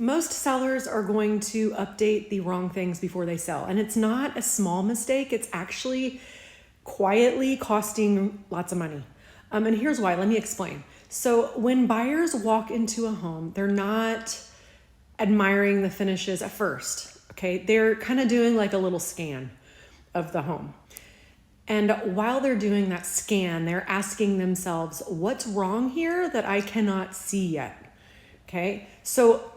Most sellers are going to update the wrong things before they sell. And it's not a small mistake. It's actually quietly costing lots of money. And here's why. Let me explain. So when buyers walk into a home, they're not admiring the finishes at first. Okay. They're kind of doing like a little scan of the home. And while they're doing that scan, they're asking themselves, what's wrong here that I cannot see yet? Okay. So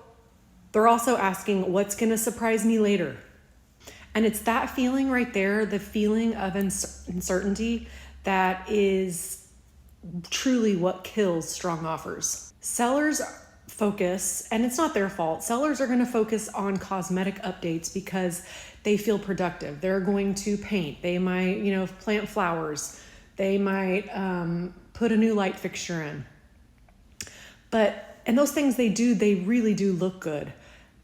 they're also asking, what's going to surprise me later? And it's that feeling right there, the feeling of uncertainty, that is truly what kills strong offers. Sellers focus, and it's not their fault, sellers are going to focus on cosmetic updates because they feel productive. They're going to paint. They might, plant flowers. They might put a new light fixture in. And those things they really do look good.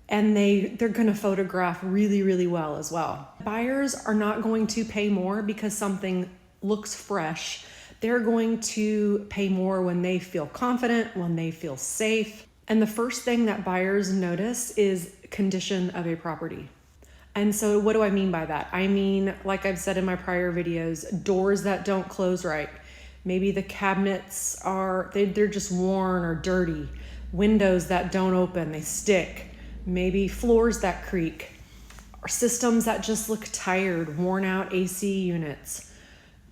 And they're going to photograph really, really well as well. Buyers are not going to pay more because something looks fresh. They're going to pay more when they feel confident, when they feel safe. And the first thing that buyers notice is condition of a property. And so what do I mean by that? I mean, like I've said in my prior videos, doors that don't close right. Maybe the cabinets they're just worn or dirty. Windows that don't open, they stick. Maybe floors that creak, or systems that just look tired, worn out AC units.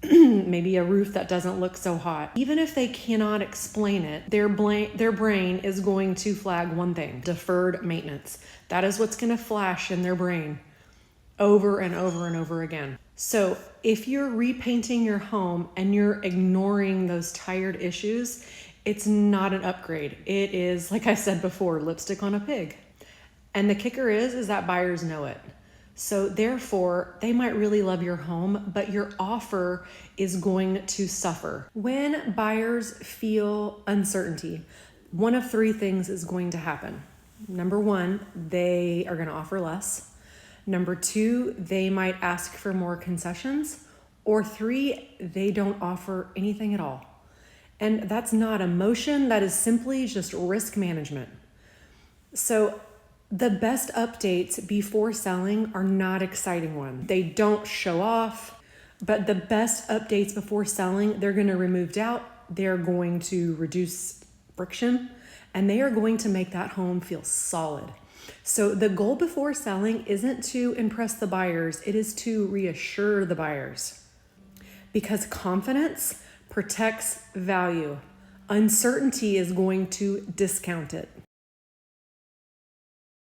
Maybe a roof that doesn't look so hot. Even if they cannot explain it, their brain is going to flag one thing: deferred maintenance. That is what's going to flash in their brain over and over and over again. So if you're repainting your home and you're ignoring those tired issues, it's not an upgrade. It is, like I said before, lipstick on a pig. And the kicker is that buyers know it. So therefore, they might really love your home, but your offer is going to suffer. When buyers feel uncertainty, one of three things is going to happen. Number one, they are going to offer less. Number two, they might ask for more concessions. Or three, they don't offer anything at all. And that's not emotion, that is simply just risk management. So the best updates before selling are not exciting ones. They don't show off, but the best updates before selling, they're going to remove doubt, they're going to reduce friction, and they are going to make that home feel solid. So the goal before selling isn't to impress the buyers, it is to reassure the buyers. Because confidence protects value. Uncertainty is going to discount it.